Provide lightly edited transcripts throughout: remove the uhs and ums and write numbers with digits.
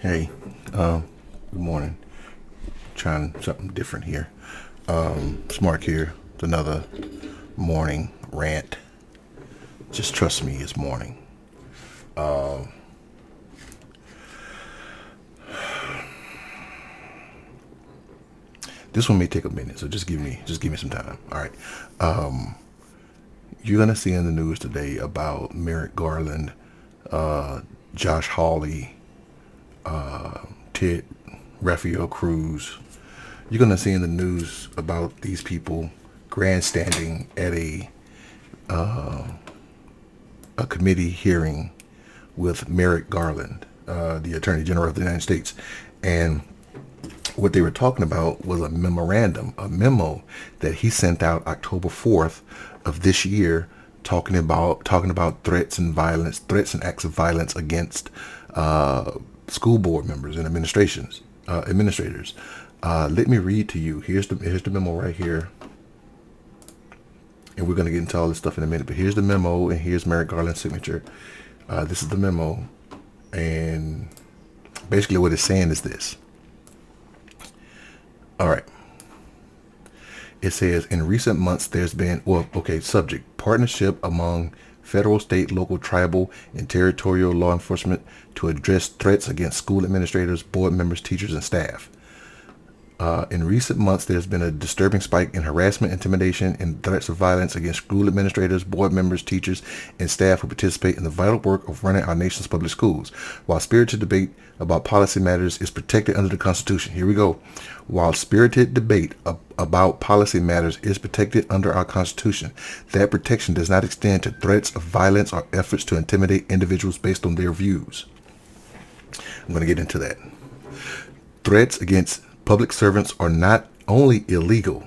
Hey, good morning. Trying something different here. Smart here. It's another morning rant. Just trust me, it's morning. This one may take a minute, so just give me some time. All right. You're gonna see in the news today about Merrick Garland, Josh Hawley, Ted Raphael Cruz. You're gonna see in the news about these people grandstanding at a committee hearing with Merrick Garland, the Attorney General of the United States, and what they were talking about was a memo that he sent out October 4th of this year, talking about threats and acts of violence against school board members and administrators. Let me read to you. Here's the memo right here, and we're going to get into all this stuff in a minute. But here's the memo, and here's Merrick Garland's signature. This is the memo, and basically what it's saying is this. All right. It says, in recent months, there's been, subject, partnership among federal, state, local, tribal, and territorial law enforcement to address threats against school administrators, board members, teachers, and staff. In recent months, there's been a disturbing spike in harassment, intimidation, and threats of violence against school administrators, board members, teachers, and staff who participate in the vital work of running our nation's public schools. While spirited debate about policy matters is protected under the Constitution. Here we go. While spirited debate about policy matters is protected under our Constitution, that protection does not extend to threats of violence or efforts to intimidate individuals based on their views. I'm going to get into that. Threats against public servants are not only illegal,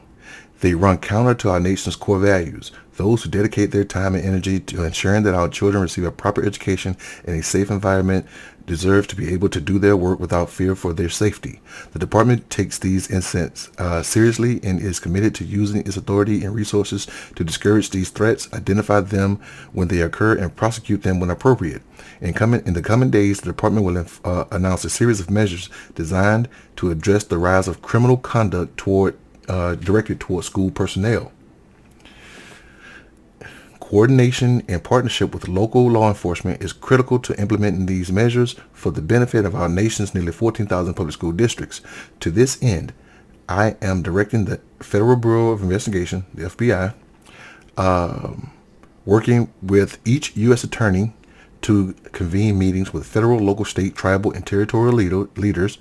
they run counter to our nation's core values. Those who dedicate their time and energy to ensuring that our children receive a proper education in a safe environment deserve to be able to do their work without fear for their safety. The department takes these incidents seriously and is committed to using its authority and resources to discourage these threats, identify them when they occur, and prosecute them when appropriate. In the coming days, the department will announce a series of measures designed to address the rise of criminal conduct directed toward school personnel. Coordination and partnership with local law enforcement is critical to implementing these measures for the benefit of our nation's nearly 14,000 public school districts. To this end, I am directing the Federal Bureau of Investigation, the FBI, working with each U.S. attorney to convene meetings with federal, local, state, tribal, and territorial leaders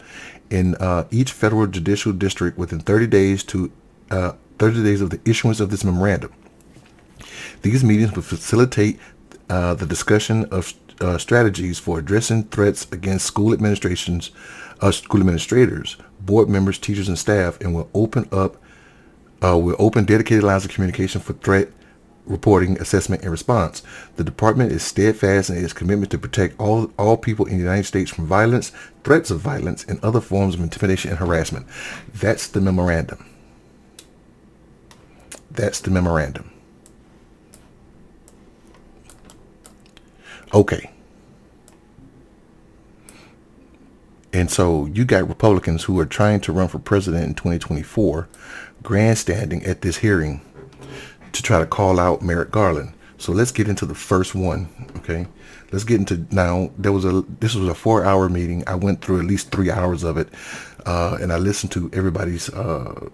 in each federal judicial district within 30 days of the issuance of this memorandum. These meetings will facilitate the discussion of strategies for addressing threats against school administrators, board members, teachers, and staff, and will open dedicated lines of communication for threat reporting, assessment, and response. The department is steadfast in its commitment to protect all people in the United States from violence, threats of violence, and other forms of intimidation and harassment. That's the memorandum. Okay. And so you got Republicans who are trying to run for president in 2024 grandstanding at this hearing to try to call out Merrick Garland. So let's get into the first one, okay? Let's get into now. This was a 4-hour meeting. I went through at least 3 hours of it, and I listened to everybody's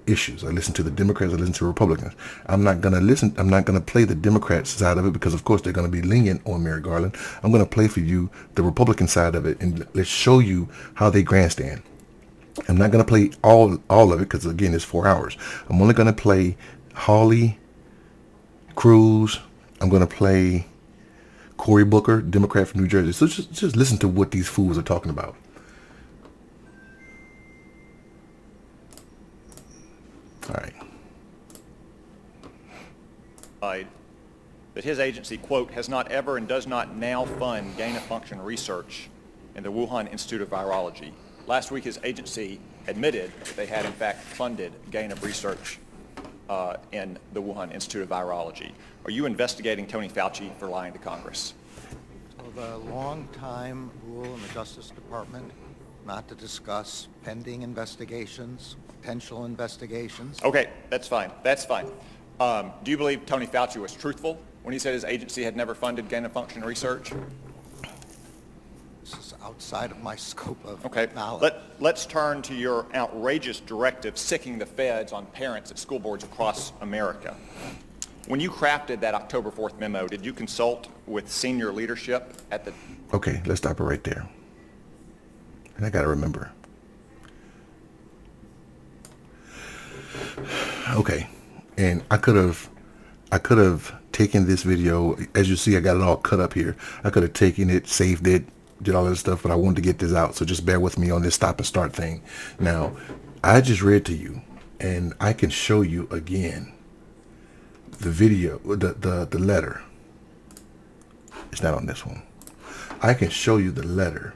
issues. I listened to the Democrats. I listened to Republicans. I'm not gonna play the Democrats side of it because, of course, they're gonna be lenient on Merrick Garland. I'm gonna play for you the Republican side of it, and let's show you how they grandstand. I'm not gonna play all of it because, again, it's 4 hours. I'm only gonna play Hawley, Cruz. I'm gonna play Cory Booker, Democrat from New Jersey. So just listen to what these fools are talking about. All right. That his agency, quote, has not ever and does not now fund gain-of-function research in the Wuhan Institute of Virology. Last week, his agency admitted that they had, in fact, funded gain-of-research in the Wuhan Institute of Virology. Are you investigating Tony Fauci for lying to Congress? Well, the long-time rule in the Justice Department not to discuss pending investigations, potential investigations. Okay, that's fine. That's fine. Do you believe Tony Fauci was truthful when he said his agency had never funded gain-of-function research? This is outside of my scope of Okay. knowledge. Let's turn to your outrageous directive sicking the feds on parents at school boards across America. When you crafted that October 4th memo, did you consult with senior leadership at the... Okay, let's stop it right there. And I got to remember. Okay. And I could have taken this video. As you see, I got it all cut up here. I could have taken it, saved it, did all that stuff, but I wanted to get this out. So just bear with me on this stop and start thing. Now, I just read to you, and I can show you again the video, the letter. It's not on this one. I can show you the letter.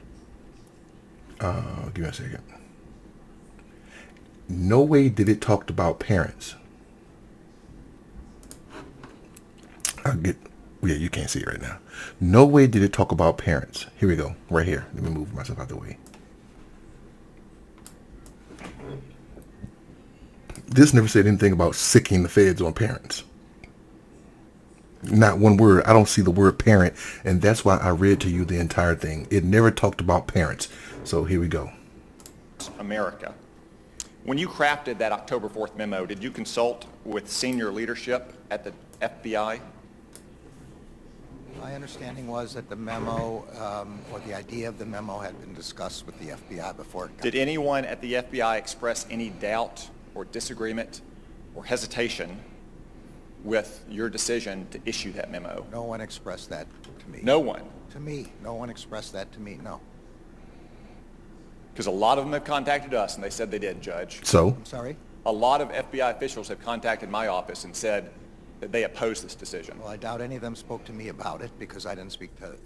Give me a second. No way did it talk about parents. Yeah, you can't see it right now. No way did it talk about parents. Here we go, right here. Let me move myself out the way. This never said anything about sicking the feds on parents. Not one word. I don't see the word parent, and that's why I read to you the entire thing. It never talked about parents. So here we go. America. When you crafted that October 4th memo, did you consult with senior leadership at the FBI? My understanding was that the memo, or the idea of the memo, had been discussed with the FBI before it got... Did anyone at the FBI express any doubt or disagreement or hesitation with your decision to issue that memo? No one expressed that to me. No one? To me. No one expressed that to me, no. Because a lot of them have contacted us, and they said they did, Judge. So? I'm sorry? A lot of FBI officials have contacted my office and said that they oppose this decision. Well, I doubt any of them spoke to me about it because I didn't speak to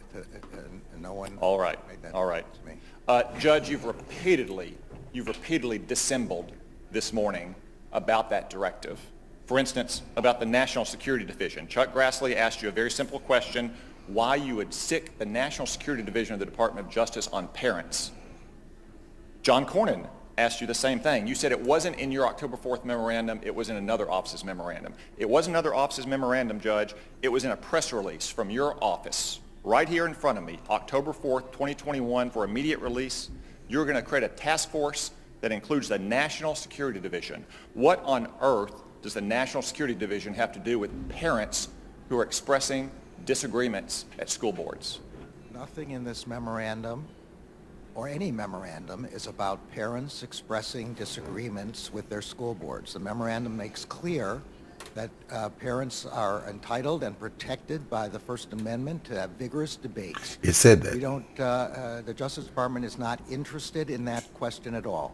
no one. All right. Made that All right. to me. Judge, you've repeatedly dissembled this morning about that directive. For instance, about the National Security Division. Chuck Grassley asked you a very simple question, why you would sick the National Security Division of the Department of Justice on parents. John Cornyn asked you the same thing. You said it wasn't in your October 4th memorandum, it was in another office's memorandum. It wasn't another office's memorandum, Judge. It was in a press release from your office, right here in front of me, October 4th, 2021, for immediate release. You're going to create a task force that includes the National Security Division. What on earth does the National Security Division have to do with parents who are expressing disagreements at school boards? Nothing in this memorandum or any memorandum is about parents expressing disagreements with their school boards. The memorandum makes clear that parents are entitled and protected by the First Amendment to have vigorous debates. It said that. We don't, the Justice Department is not interested in that question at all.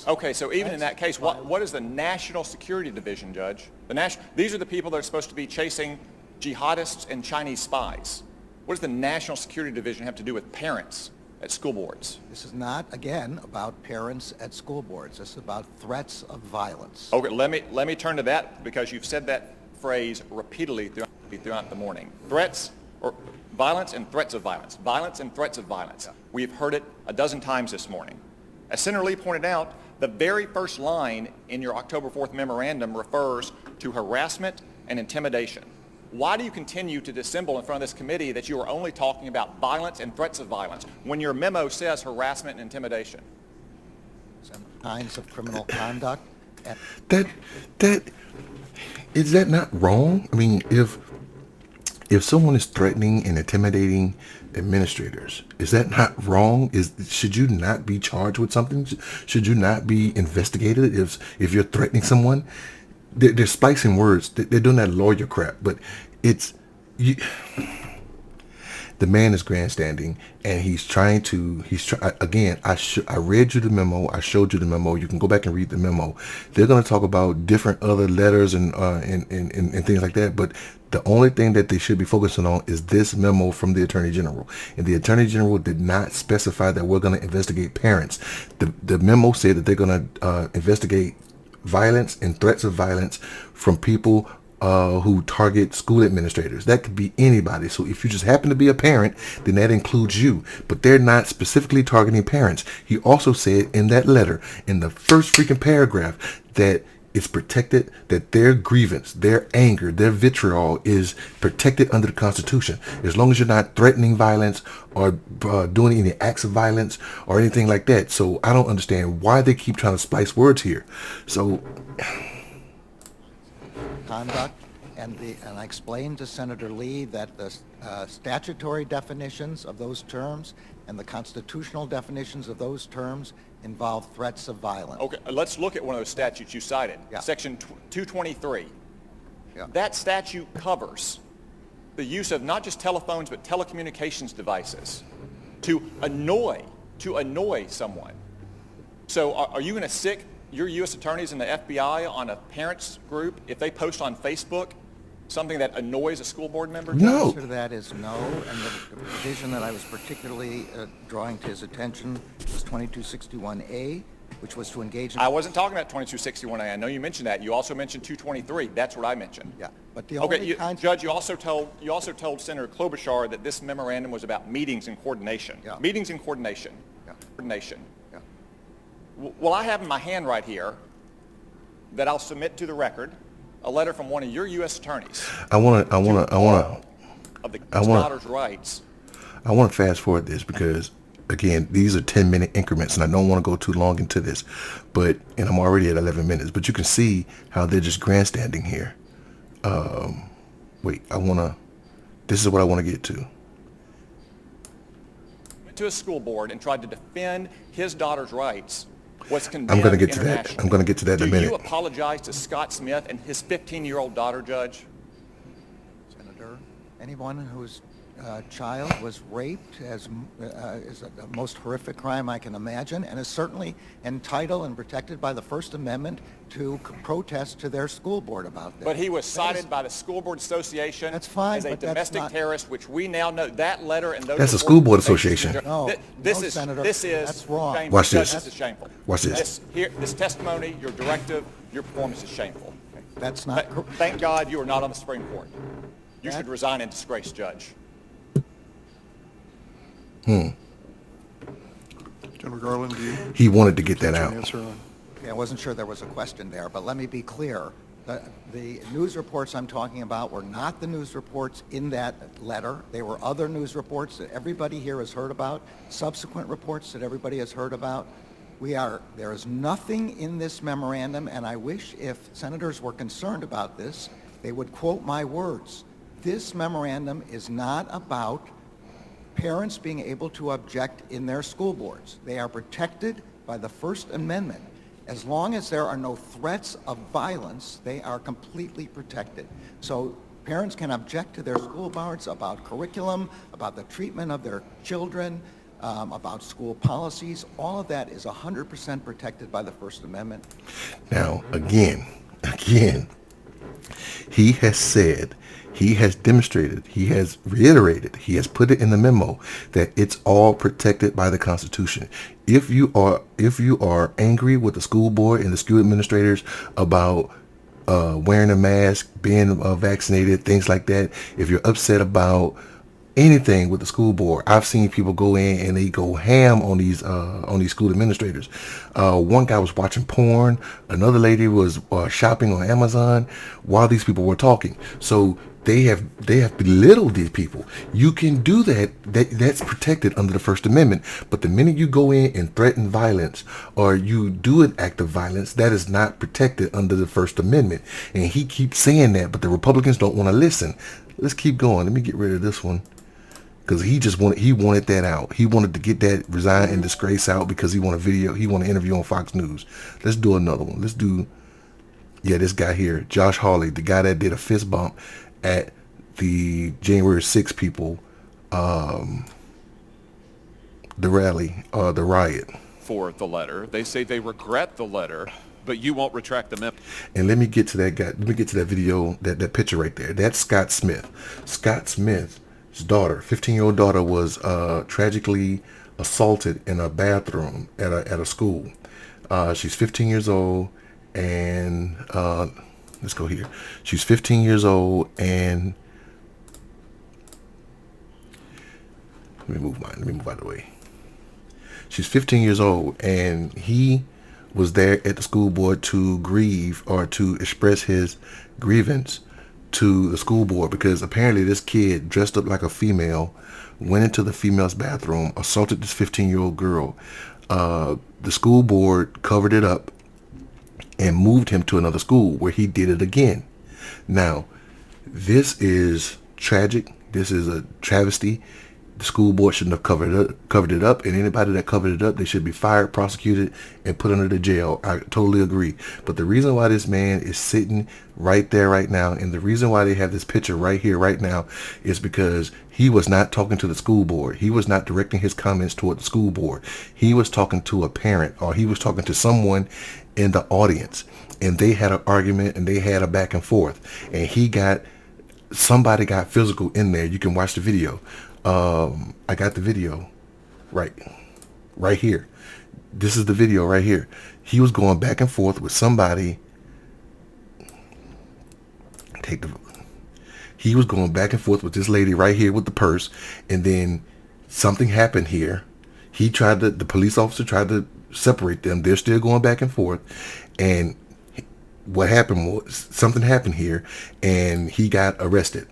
Okay, so even in that case, what is the National Security Division, Judge? These are the people that are supposed to be chasing jihadists and Chinese spies. What does the National Security Division have to do with parents at school boards? This is not, again, about parents at school boards. This is about threats of violence. Okay, let me turn to that because you've said that phrase repeatedly throughout the morning. Threats or violence and threats of violence. Violence and threats of violence. Yeah. We've heard it a dozen times this morning. As Senator Lee pointed out, the very first line in your October 4th memorandum refers to harassment and intimidation. Why do you continue to dissemble in front of this committee that you are only talking about violence and threats of violence when your memo says harassment and intimidation? Some kinds of criminal conduct. Is that not wrong? I mean, if someone is threatening and intimidating administrators, is that not wrong? Should you not be charged with something? Should you not be investigated if you're threatening someone? They're splicing words. They're doing that lawyer crap, but the man is grandstanding, and again, I read you the memo. I showed you the memo. You can go back and read the memo. They're going to talk about different other letters and things like that, but the only thing that they should be focusing on is this memo from the Attorney General. And the Attorney General did not specify that we're going to investigate parents. The memo said that they're going to investigate violence and threats of violence from people who target school administrators. That could be anybody. So if you just happen to be a parent, then that includes you. But they're not specifically targeting parents. He also said in that letter, in the first freaking paragraph, that it's protected, that their grievance, their anger, their vitriol is protected under the Constitution. As long as you're not threatening violence or doing any acts of violence or anything like that. So I don't understand why they keep trying to splice words here. So conduct, and I explained to Senator Lee that the statutory definitions of those terms and the constitutional definitions of those terms involve threats of violence. Okay, let's look at one of those statutes you cited. Yeah. Section 223. Yeah. That statute covers the use of not just telephones but telecommunications devices to annoy someone. So are you going to sick your U.S. attorneys and the FBI on a parents group if they post on Facebook something that annoys a school board member? The no. answer to that is no, and the provision that I was particularly drawing to his attention was 2261A, which was to engage in... I wasn't talking about 2261A. I know you mentioned that. You also mentioned 223. That's what I mentioned. Yeah, but the only Judge, you also told Senator Klobuchar that this memorandum was about meetings and coordination. Yeah. Meetings and coordination. Yeah. Coordination. Yeah. Well, I have in my hand right here that I'll submit to the record a letter from one of your U.S. attorneys. I want to of the daughter's rights. I want to fast forward this because, again, these are 10-minute increments, and I don't want to go too long into this. And I'm already at 11 minutes. But you can see how they're just grandstanding here. This is what I want to get to. Went to a school board and tried to defend his daughter's rights. Was condemned I'm going to get to that. internationally. I'm going to get to that in a minute. Do you apologize to Scott Smith and his 15-year-old daughter, Judge? Senator, anyone whose child was raped is the most horrific crime I can imagine, and is certainly entitled and protected by the First Amendment to protest to their school board about this. But he was cited by the School Board Association That's fine, as a but that's domestic not- terrorist, which we now know that letter and those. That's a reports- school board association. No, This no, is Senator, this is that's wrong. shameful. Watch this. This is shameful. Watch this. This testimony, your directive, your performance is shameful. That's not... Thank God you are not on the Supreme Court. You That- should resign in disgrace, Judge. General Garland, do you He wanted to get that have out. an answer on? Okay, I wasn't sure there was a question there, but let me be clear. The news reports I'm talking about were not the news reports in that letter. They were other news reports that everybody here has heard about, subsequent reports that everybody has heard about. There is nothing in this memorandum, and I wish if senators were concerned about this, they would quote my words. This memorandum is not about parents being able to object in their school boards. They are protected by the First Amendment. As long as there are no threats of violence, they are completely protected. So parents can object to their school boards about curriculum, about the treatment of their children, about school policies. All of that is 100% protected by the First Amendment. Now, again, he has said, he has demonstrated, he has reiterated, he has put it in the memo that it's all protected by the Constitution. If you are angry with the school board and the school administrators about wearing a mask, being vaccinated, things like that, if you're upset about anything with the school board, I've seen people go in and they go ham on these school administrators. One guy was watching porn. Another lady was shopping on Amazon while these people were talking. So they have belittled these people. You can do that. That's protected under the First Amendment. But the minute you go in and threaten violence or you do an act of violence, that is not protected under the First Amendment. And he keeps saying that, but the Republicans don't want to listen. Let's keep going. Let me get rid of this one. Because he wanted that out. He wanted to get that resign and disgrace out because he want an interview on Fox News. Let's do another one. Let's do, this guy here, Josh Hawley, the guy that did a fist bump at the January 6th people, the rally, the riot. For the letter. They say they regret the letter, but you won't retract the memo. And let me get to that guy. Let me get to that video, that picture right there. That's Scott Smith. Scott Smith's daughter, 15-year-old daughter, was tragically assaulted in a bathroom at a school. She's 15 years old, and let's go here. She's 15 years old, and let me move out of the way. She's 15 years old, and he was there at the school board to grieve or to express his grievance to the school board because apparently this kid dressed up like a female went into the female's bathroom, assaulted this 15-year-old girl. The school board covered it up and moved him to another school where he did it again. Now, this is tragic. This is a travesty. The school board shouldn't have covered it up, and anybody that covered it up, they should be fired, prosecuted, and put under the jail. I totally agree. But the reason why this man is sitting right there right now, and the reason why they have this picture right here right now, is because he was not talking to the school board. He was not directing his comments toward the school board. He was talking to a parent, or he was talking to someone in the audience, and they had an argument, and they had a back and forth, and somebody got physical in there. You can watch the video. I got the video right here. This is the video right here. He was going back and forth with somebody. He was going back and forth with this lady right here with the purse, and then something happened here. The police officer tried to separate them. They're still going back and forth, and what happened was something happened here, and he got arrested.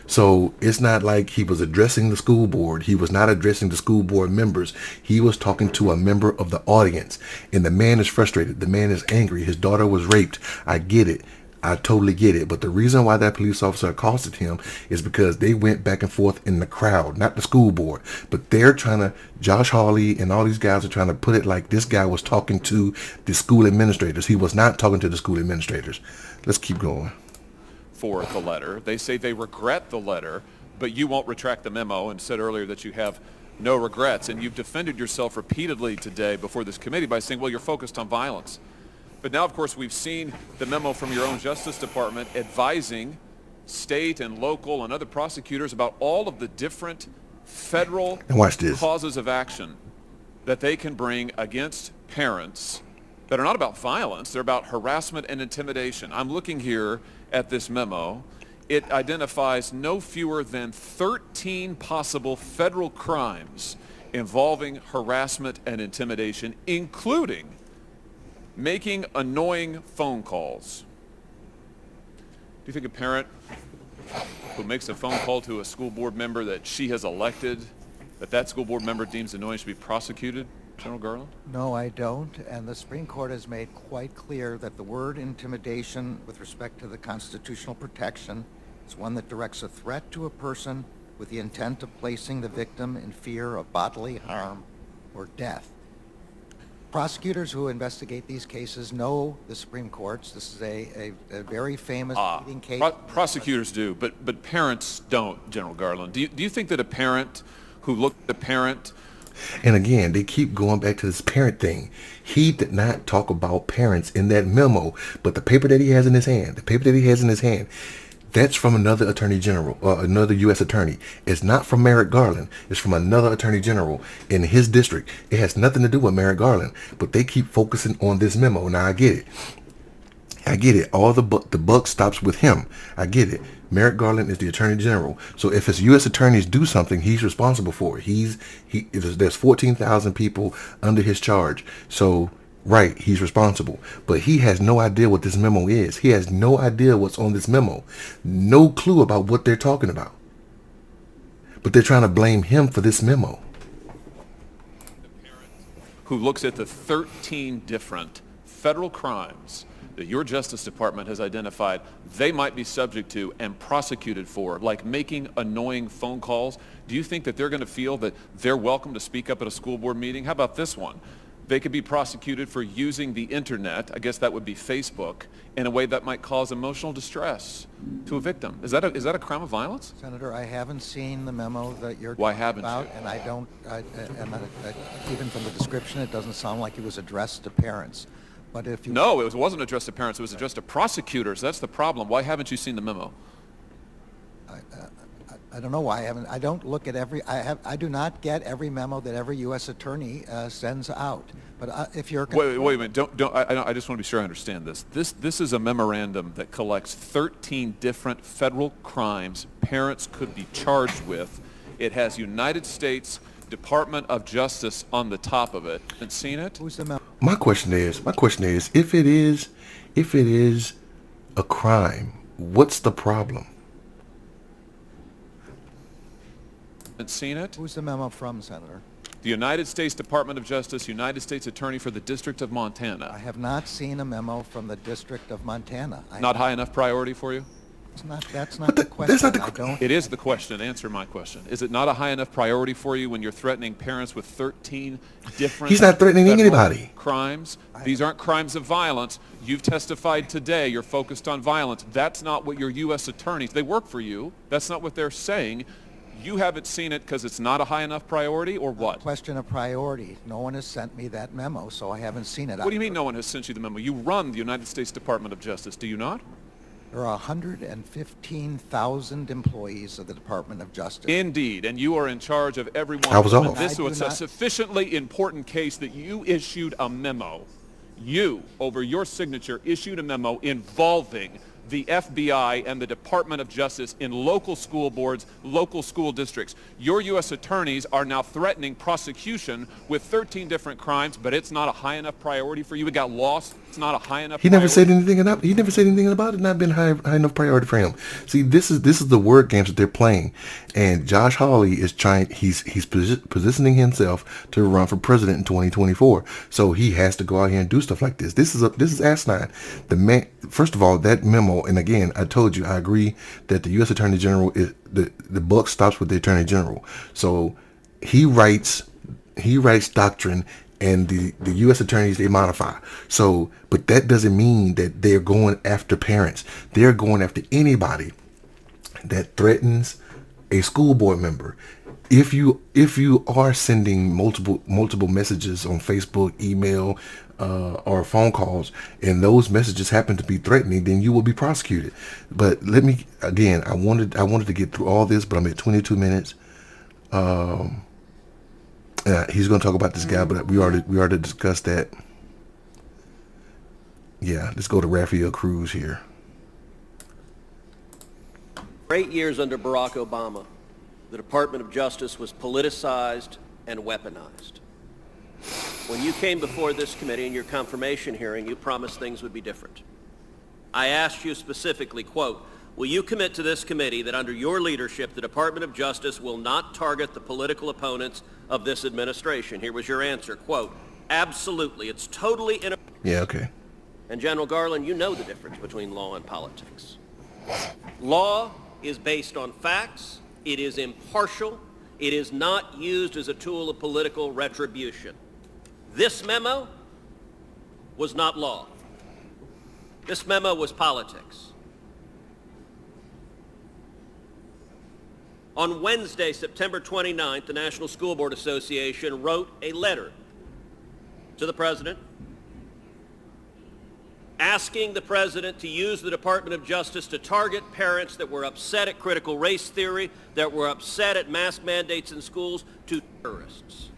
So it's not like he was addressing the school board. He was not addressing the school board members. He was talking to a member of the audience. And the man is frustrated. The man is angry. His daughter was raped. I get it. I totally get it. But the reason why that police officer accosted him is because they went back and forth in the crowd, not the school board. But they're trying to, Josh Hawley and all these guys are trying to put it like this guy was talking to the school administrators. He was not talking to the school administrators. Let's keep going. For the letter. They say they regret the letter, but you won't retract the memo and said earlier that you have no regrets. And you've defended yourself repeatedly today before this committee by saying, well, you're focused on violence. But now, of course, we've seen the memo from your own Justice Department advising state and local and other prosecutors about all of the different federal causes of action that they can bring against parents that are not about violence. They're about harassment and intimidation. I'm looking here at this memo. It identifies no fewer than 13 possible federal crimes involving harassment and intimidation, including making annoying phone calls. Do you think a parent who makes a phone call to a school board member that she has elected, that school board member deems annoying, should be prosecuted, General Garland? No, I don't. And the Supreme Court has made quite clear that the word intimidation with respect to the constitutional protection is one that directs a threat to a person with the intent of placing the victim in fear of bodily harm or death. Prosecutors who investigate these cases know the Supreme Court's. This is a very famous leading case. Prosecutors do, but parents don't, General Garland. Do you think that a parent who looked at a parent... And again, they keep going back to this parent thing. He did not talk about parents in that memo, but the paper that he has in his hand, that's from another attorney general, another U.S. attorney. It's not from Merrick Garland. It's from another attorney general in his district. It has nothing to do with Merrick Garland, but they keep focusing on this memo. Now, I get it. All the buck stops with him. I get it. Merrick Garland is the attorney general. So if his U.S. attorneys do something, he's responsible for it. There's 14,000 people under his charge. So, right, he's responsible. But he has no idea what this memo is. He has no idea what's on this memo. No clue about what they're talking about. But they're trying to blame him for this memo. Who looks at the 13 different federal crimes that your Justice Department has identified they might be subject to and prosecuted for, like making annoying phone calls. Do you think that they're going to feel that they're welcome to speak up at a school board meeting? How about this one? They could be prosecuted for using the internet, I guess that would be Facebook, in a way that might cause emotional distress to a victim. Is that a crime of violence? Senator, I haven't seen the memo that you're Why talking haven't about, you? and I don't, even from the description, it doesn't sound like it was addressed to parents. But if you... No, it wasn't addressed to parents. It was addressed to prosecutors. That's the problem. Why haven't you seen the memo? I don't know why I haven't. I don't look at every. I do not get every memo that every U.S. attorney sends out. But if you're Wait a minute. Don't. I just want to be sure I understand this. This is a memorandum that collects 13 different federal crimes parents could be charged with. It has United States Department of Justice on the top of it. Haven't seen it? who's the memo? My question is, if it is a crime, what's the problem? Haven't seen it? Who's the memo from, Senator? The United States Department of Justice, United States Attorney for the District of I Montana. have not seen a memo from the District of Montana. Not high enough priority for you? That's not But the question. that's not the I don't. It is the question. Answer my question. Is it not a high enough priority for you when you're threatening parents with 13 different He's not threatening federal anybody. crimes? These aren't crimes of violence. You've testified today you're focused on violence. That's not what your U.S. attorneys, they work for you. That's not what they're saying. You haven't seen it because it's not a high enough priority, or what? Question of priority. No one has sent me that memo, so I haven't seen it. What do you mean no one has sent you the memo? You run the United States Department of Justice, do you not? There are 115,000 employees of the Department of Justice. Indeed, and you are in charge of every one I was of them. off. This I do was a not- sufficiently important case that you issued a memo. You, over your signature, issued a memo involving the FBI and the Department of Justice in local school boards, local school districts. Your U.S. attorneys are now threatening prosecution with 13 different crimes, but it's not a high enough priority for you. It got lost. It's not a high enough He never priority. said anything about. He never said anything about it not being high enough priority for him. See, this is the word games that they're playing, and Josh Hawley is trying. He's positioning himself to run for president in 2024. So he has to go out here and do stuff like this. This is asinine. The man. First of all, that memo, and again, I told you, I agree that the U.S. Attorney General is the buck stops with the Attorney General. So he writes doctrine. And the U.S. attorneys, they modify. So, but that doesn't mean that they're going after parents. They're going after anybody that threatens a school board member. If you are sending multiple messages on Facebook, email, or phone calls, and those messages happen to be threatening, then you will be prosecuted. But let me again. I wanted to get through all this, but I'm at 22 minutes. He's going to talk about this guy, but we already discussed that. Yeah, let's go to Rafael Cruz here. For 8 years under Barack Obama, the Department of Justice was politicized and weaponized. When you came before this committee in your confirmation hearing, you promised things would be different. I asked you specifically, quote, will you commit to this committee that under your leadership, the Department of Justice will not target the political opponents of this administration? Here was your answer, quote, absolutely, it's totally inappropriate. Yeah, okay. And General Garland, you know the difference between law and politics. Law is based on facts, it is impartial, it is not used as a tool of political retribution. This memo was not law. This memo was politics. On Wednesday, September 29th, the National School Board Association wrote a letter to the President asking the President to use the Department of Justice to target parents that were upset at critical race theory, that were upset at mask mandates in schools, to terrorists.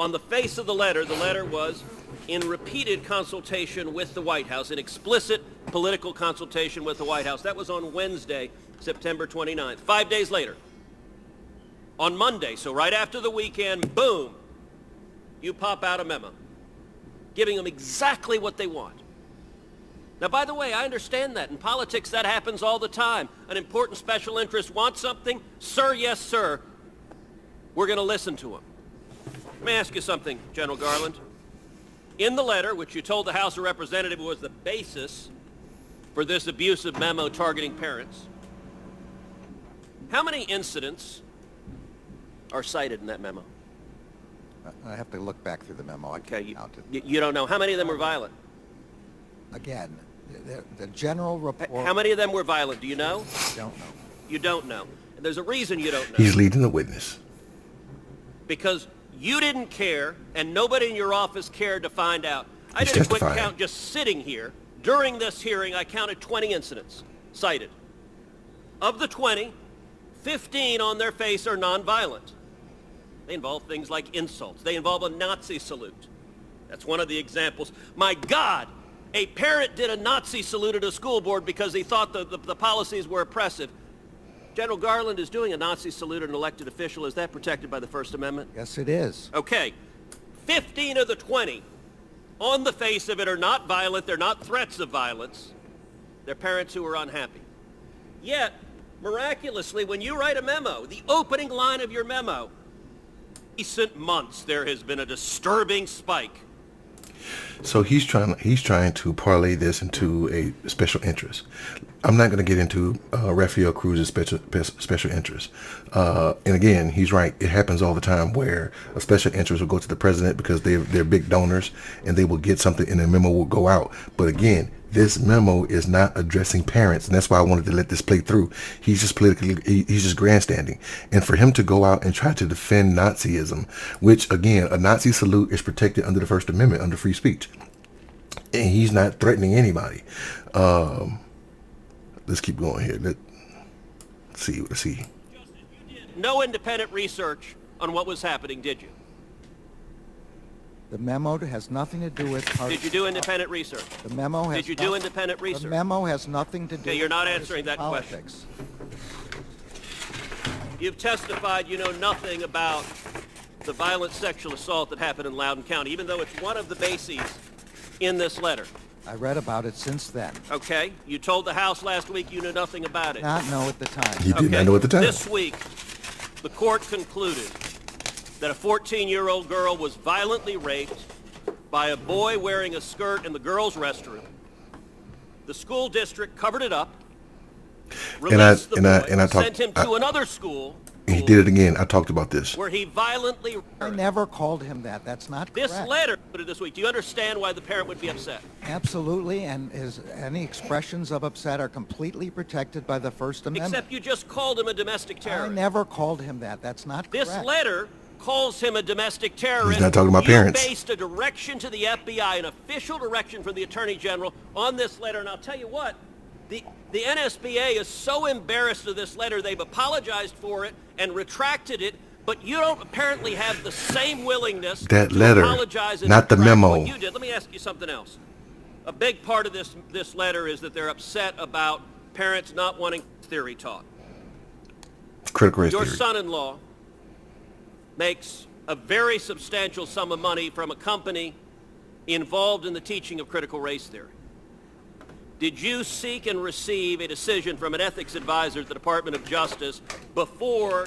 On the face of the letter was in repeated consultation with the White House, in explicit political consultation with the White House. That was on Wednesday, September 29th. 5 days later, on Monday, so right after the weekend, boom, you pop out a memo giving them exactly what they want. Now, by the way, I understand that. In politics, that happens all the time. An important special interest wants something. Sir, yes, sir. We're going to listen to him. Let me ask you something, General Garland. In the letter, which you told the House of Representatives was the basis for this abusive memo targeting parents, how many incidents are cited in that memo? I have to look back through the memo. I Okay, can't count it. you don't know. How many of them were violent? Again, the general report. How many of them were violent? Do you know? I don't know. You don't know. And there's a reason you don't know. He's leading the witness. Because you didn't care, and nobody in your office cared to find out. I He's did a quick testifying. count just sitting here. During this hearing, I counted 20 incidents cited. Of the 20, 15 on their face are nonviolent. They involve things like insults. They involve a Nazi salute. That's one of the examples. My God, a parent did a Nazi salute at a school board because he thought the policies were oppressive. General Garland, is doing a Nazi salute at an elected official, is that protected by the First Amendment? Yes, it is. Okay. 15 of the 20 on the face of it are not violent. They're not threats of violence. They're parents who are unhappy. Yet, miraculously, when you write a memo, the opening line of your memo, recent months there has been a disturbing spike. So he's trying to parlay this into a special interest. I'm not going to get into Rafael Cruz's special interest. And again, he's right. It happens all the time where a special interest will go to the president because they're big donors and they will get something and the memo will go out. But again, this memo is not addressing parents, and that's why I wanted to let this play through. He's just he's just grandstanding. And for him to go out and try to defend Nazism, which again, a Nazi salute is protected under the First Amendment, under free speech. And he's not threatening anybody. Let's keep going here. Let's see. Justin, you did no independent research on what was happening, did you? The memo has nothing to do with... Did you do independent research? The memo has... Did you do independent research? The memo has nothing to do Okay, you're not with answering that politics. You've testified you know nothing about the violent sexual assault that happened in Loudoun County, even though it's one of the bases in this letter. I read about it since then. Okay. You told the House last week you knew nothing about it. Not know at the time. He did not know at the time. This week, the court concluded that a 14-year-old girl was violently raped by a boy wearing a skirt in the girls' restroom. The school district covered it up, released the boy, sent him to another school. He did it again. I talked about this. Where he violently... I never called him that. That's not correct. This letter put it this week. Do you understand why the parent would be upset? Absolutely, and any expressions of upset are completely protected by the First Amendment. Except you just called him a domestic terrorist. I never called him that. That's not correct. This letter calls him a domestic terrorist. He's not talking about parents. You based a direction to the FBI, an official direction from the Attorney General on this letter, and I'll tell you what, the NSBA is so embarrassed of this letter, they've apologized for it and retracted it, but you don't apparently have the same willingness that to letter, apologize and not the memo. What you did. Let me ask you something else. A big part of this letter is that they're upset about parents not wanting theory taught. Critical race Your theory. son-in-law makes a very substantial sum of money from a company involved in the teaching of critical race theory. Did you seek and receive a decision from an ethics advisor at the Department of Justice before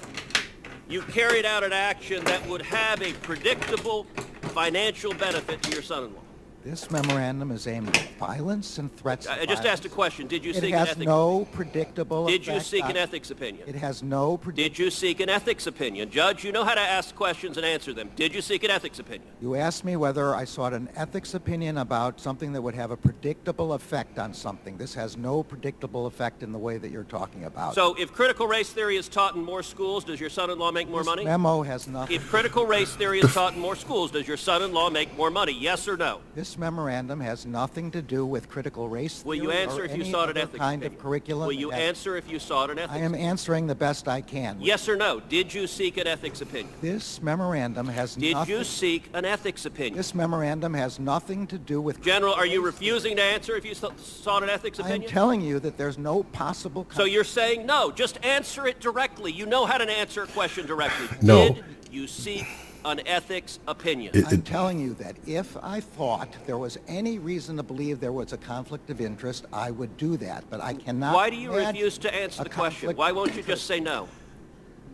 you carried out an action that would have a predictable financial benefit to your son-in-law? This memorandum is aimed at violence and threats. I just asked a question. Did you seek an ethics? ethics? It has no predictable Did you effect seek on- an ethics opinion? It has no Did you seek an ethics opinion? Judge, you know how to ask questions and answer them. Did you seek an ethics opinion? You asked me whether I sought an ethics opinion about something that would have a predictable effect on something. This has no predictable effect in the way that you're talking about. So if critical race theory is taught in more schools, does your son-in-law make more money? This memo has nothing. If critical race theory is taught in more schools, does your son-in-law make more money? Yes or no? This memorandum has nothing to do with critical race theory. Will you answer or if you any sought an other ethics kind opinion? of curriculum. Will you answer if you sought an ethics I am opinion? answering the best I can. Yes or no? Did you seek an ethics opinion? This memorandum has Did nothing. you seek an ethics opinion? This memorandum has nothing to do with. General, are you critical race refusing to answer if you sought an ethics I am opinion? telling you that there's no possible. So you're saying no. Just answer it directly. You know how to answer a question directly. No. Did you seek an ethics opinion? I'm telling you that if I thought there was any reason to believe there was a conflict of interest, I would do that. But I cannot. Why do you imagine refuse to answer a the question? conflict Why of won't you interest. just say no?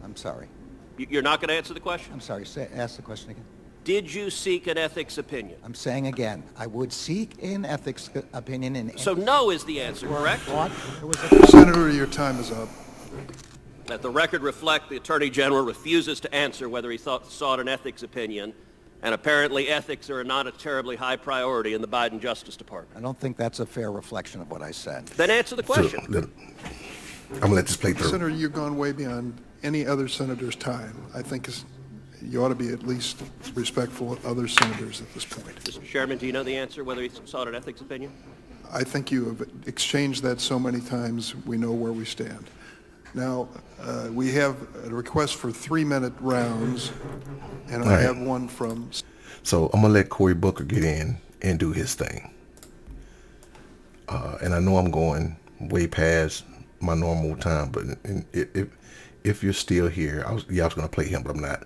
I'm sorry. You're not going to answer the question? I'm sorry. Ask the question again. Did you seek an ethics opinion? I'm saying again, I would seek an ethics opinion in. So no is the answer, correct? Thought there was a Senator, your time is up. Let the record reflect the Attorney General refuses to answer whether he sought an ethics opinion, and apparently ethics are not a terribly high priority in the Biden Justice Department. I don't think that's a fair reflection of what I said. Then answer the question. I'm going to let this play through. Senator, you've gone way beyond any other senator's time. I think you ought to be at least respectful of other senators at this point. Mr. Chairman, do you know the answer whether he sought an ethics opinion? I think you have exchanged that so many times, we know where we stand. Now, we have a request for 3-minute rounds, and I All right. have one from, So I'm gonna let Cory Booker get in and do his thing. And I know I'm going way past my normal time, but if you're still here, I was gonna play him, but I'm not.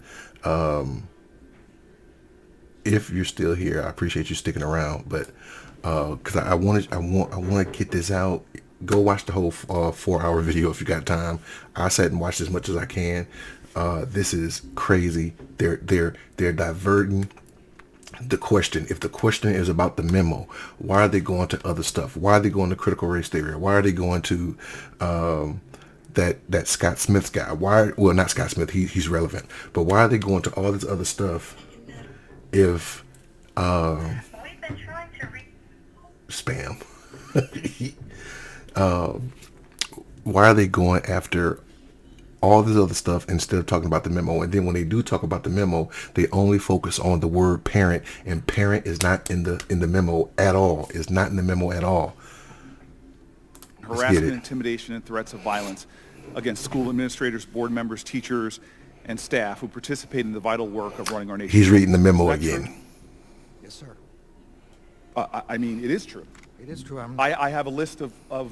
If you're still here, I appreciate you sticking around, but because I want to get this out. Go watch the whole 4-hour video if you got time. I sat and watched as much as I can. This is crazy. They're diverting the question. If the question is about the memo, why are they going to other stuff? Why are they going to critical race theory? Why are they going to that Scott Smith guy? Well, not Scott Smith. He's relevant, but why are they going to all this other stuff? If We've been trying to spam. Why are they going after all this other stuff instead of talking about the memo? And then when they do talk about the memo, they only focus on the word parent, and parent is not in the memo at all. It's not in the memo at all. Let's get Harassment, it. intimidation, and threats of violence against school administrators, board members, teachers, and staff who participate in the vital work of running our nation. He's reading the memo Is that true? again. Yes, sir. I mean, it is true. It is true. I have a list of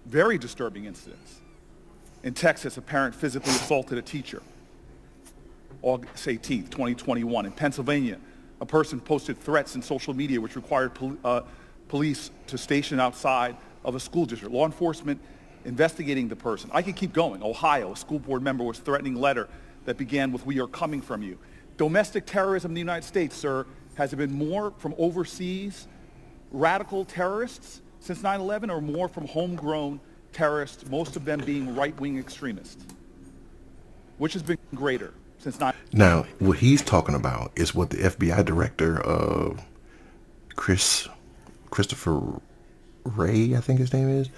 very disturbing incidents. In Texas, a parent physically assaulted a teacher. August 18th, 2021. In Pennsylvania, a person posted threats in social media which required police to station outside of a school district. Law enforcement investigating the person. I could keep going. Ohio, a school board member was threatening a letter that began with, "We are coming from you." Domestic terrorism in the United States, sir, has it been more from overseas radical terrorists since 9/11 or more from homegrown terrorists, most of them being right-wing extremists? Which has been greater since 9/11? Now, what he's talking about is what the FBI director, Christopher Wray, I think his name is,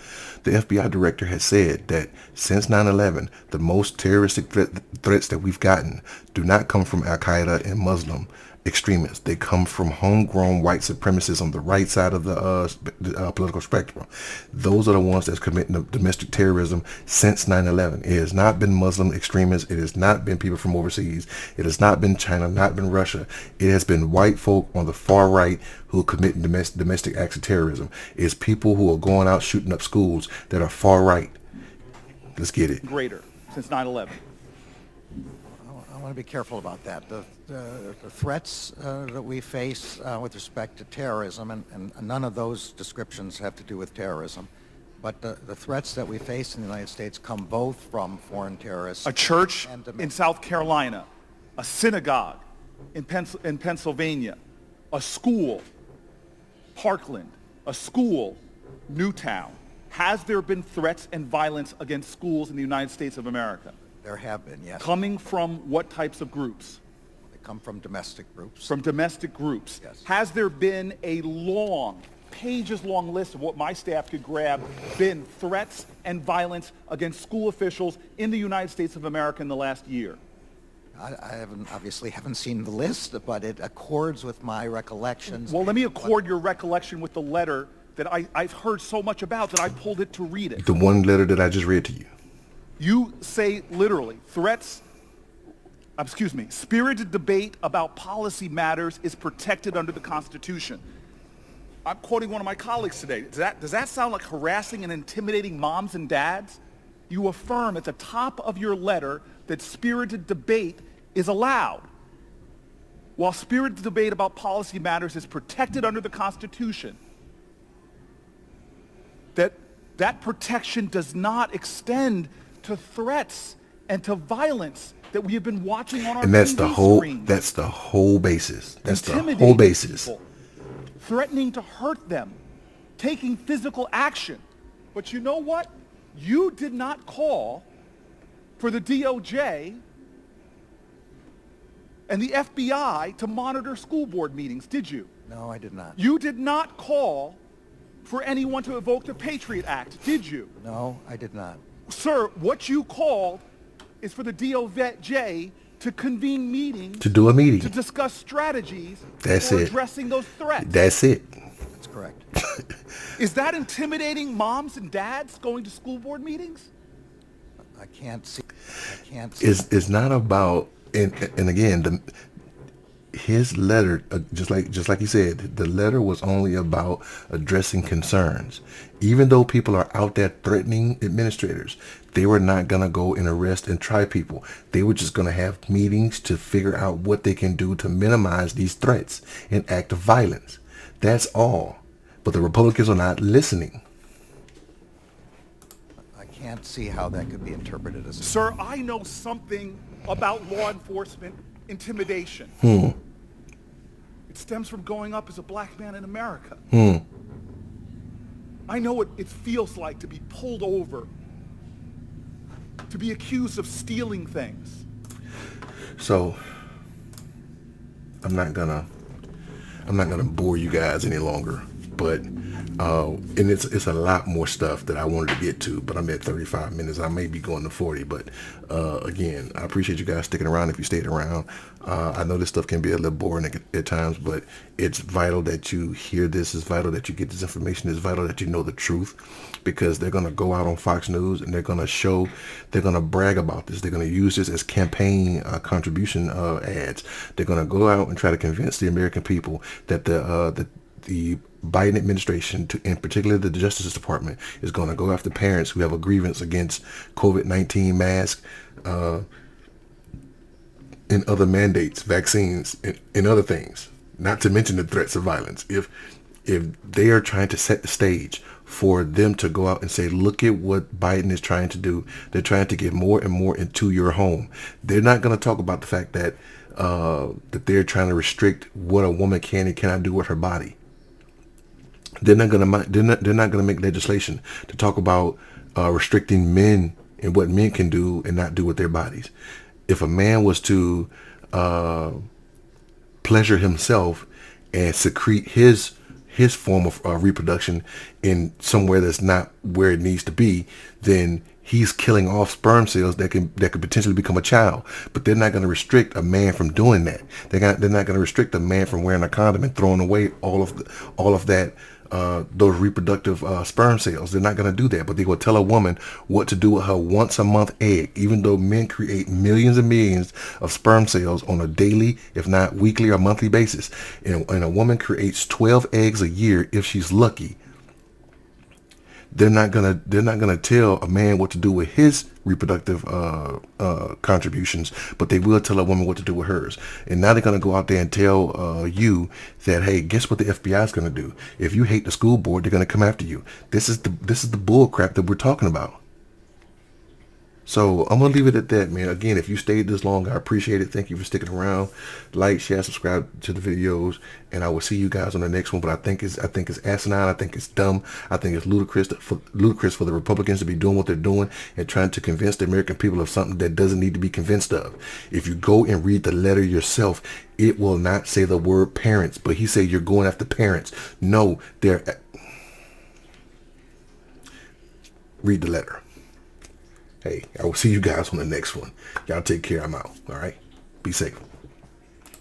the FBI director has said that since 9/11, the most terroristic threats that we've gotten do not come from Al-Qaeda and Muslim extremists. They come from homegrown white supremacists on the right side of the political spectrum. Those are the ones that's committing domestic terrorism since 9/11. It has not been Muslim extremists. It has not been people from overseas. It has not been China, not been Russia. It has been white folk on the far right who are committing domestic acts of terrorism. It's people who are going out shooting up schools that are far right. Let's get it. Greater since 9/11. I want to be careful about that. The threats that we face with respect to terrorism, and none of those descriptions have to do with terrorism, but the threats that we face in the United States come both from foreign terrorists. A church and in South Carolina, a synagogue in Pennsylvania, a school, Parkland, a school, Newtown. Has there been threats and violence against schools in the United States of America? There have been, yes. Coming from what types of groups? They come from domestic groups. From domestic groups. Yes. Has there been a long, pages-long list of what my staff could grab, been threats and violence against school officials in the United States of America in the last year? I obviously haven't seen the list, but it accords with my recollections. Well, let me accord your recollection with the letter that I've heard so much about that I pulled it to read it. The one letter that I just read to you. You say literally, spirited debate about policy matters is protected under the Constitution. I'm quoting one of my colleagues today. Does that sound like harassing and intimidating moms and dads? You affirm at the top of your letter that spirited debate is allowed. While spirited debate about policy matters is protected under the Constitution, that protection does not extend to threats and to violence that we have been watching on our And that's TV the whole screens. that's the whole basis. That's the Intimidating whole basis. people, threatening to hurt them, taking physical action. But you know what? You did not call for the DOJ and the FBI to monitor school board meetings, did you? No, I did not. You did not call for anyone to evoke the Patriot Act, did you? No, I did not. Sir, what you called is for the DOJ to convene meetings To do a meeting. to discuss strategies That's for it. addressing those threats. That's it. That's correct. Is that intimidating moms and dads going to school board meetings? I can't see. It's not about, and again, his letter, just like he said, the letter was only about addressing concerns. Even though people are out there threatening administrators, they were not going to go and arrest and try people. They were just going to have meetings to figure out what they can do to minimize these threats and act of violence. That's all. But the Republicans are not listening. I can't see how that could be interpreted as. Sir, I know something about law enforcement intimidation. It stems from growing up as a black man in America. I know what it feels like to be pulled over, to be accused of stealing things. So I'm not gonna bore you guys any longer, but and it's a lot more stuff that I wanted to get to, but I'm at 35 minutes. I may be going to 40, but again, I appreciate you guys sticking around if you stayed around. I know this stuff can be a little boring at times, but it's vital that you hear this. It's vital that you get this information. It's vital that you know the truth, because they're going to go out on Fox News and they're going to brag about this. They're going to use this as campaign contribution ads. They're going to go out and try to convince the American people that the Biden administration, in particular the Justice Department, is going to go after parents who have a grievance against COVID-19 masks and other mandates, vaccines, and other things. Not to mention the threats of violence. If they are trying to set the stage for them to go out and say, look at what Biden is trying to do. They're trying to get more and more into your home. They're not going to talk about the fact that they're trying to restrict what a woman can and cannot do with her body. They're not gonna make legislation to talk about restricting men and what men can do and not do with their bodies. If a man was to pleasure himself and secrete his form of reproduction in somewhere that's not where it needs to be, then he's killing off sperm cells that could potentially become a child. But they're not going to restrict a man from doing that. They're not going to restrict a man from wearing a condom and throwing away all of that. Those reproductive sperm cells. They're not going to do that, but they will tell a woman what to do with her once a month egg, even though men create millions and millions of sperm cells on a daily, if not weekly or monthly basis. And a woman creates 12 eggs a year if she's lucky. They're not gonna tell a man what to do with his reproductive contributions, but they will tell a woman what to do with hers. And now they're gonna go out there and tell you that, hey, guess what the FBI is gonna do? If you hate the school board, they're gonna come after you. This is the bull crap that we're talking about. So I'm going to leave it at that, man. Again, if you stayed this long, I appreciate it. Thank you for sticking around. Like, share, subscribe to the videos, and I will see you guys on the next one. But I think it's asinine. I think it's dumb. I think it's ludicrous for the Republicans to be doing what they're doing and trying to convince the American people of something that doesn't need to be convinced of. If you go and read the letter yourself, it will not say the word parents, but he said you're going after parents. No, read the letter. Hey, I will see you guys on the next one. Y'all take care. I'm out. All right. Be safe.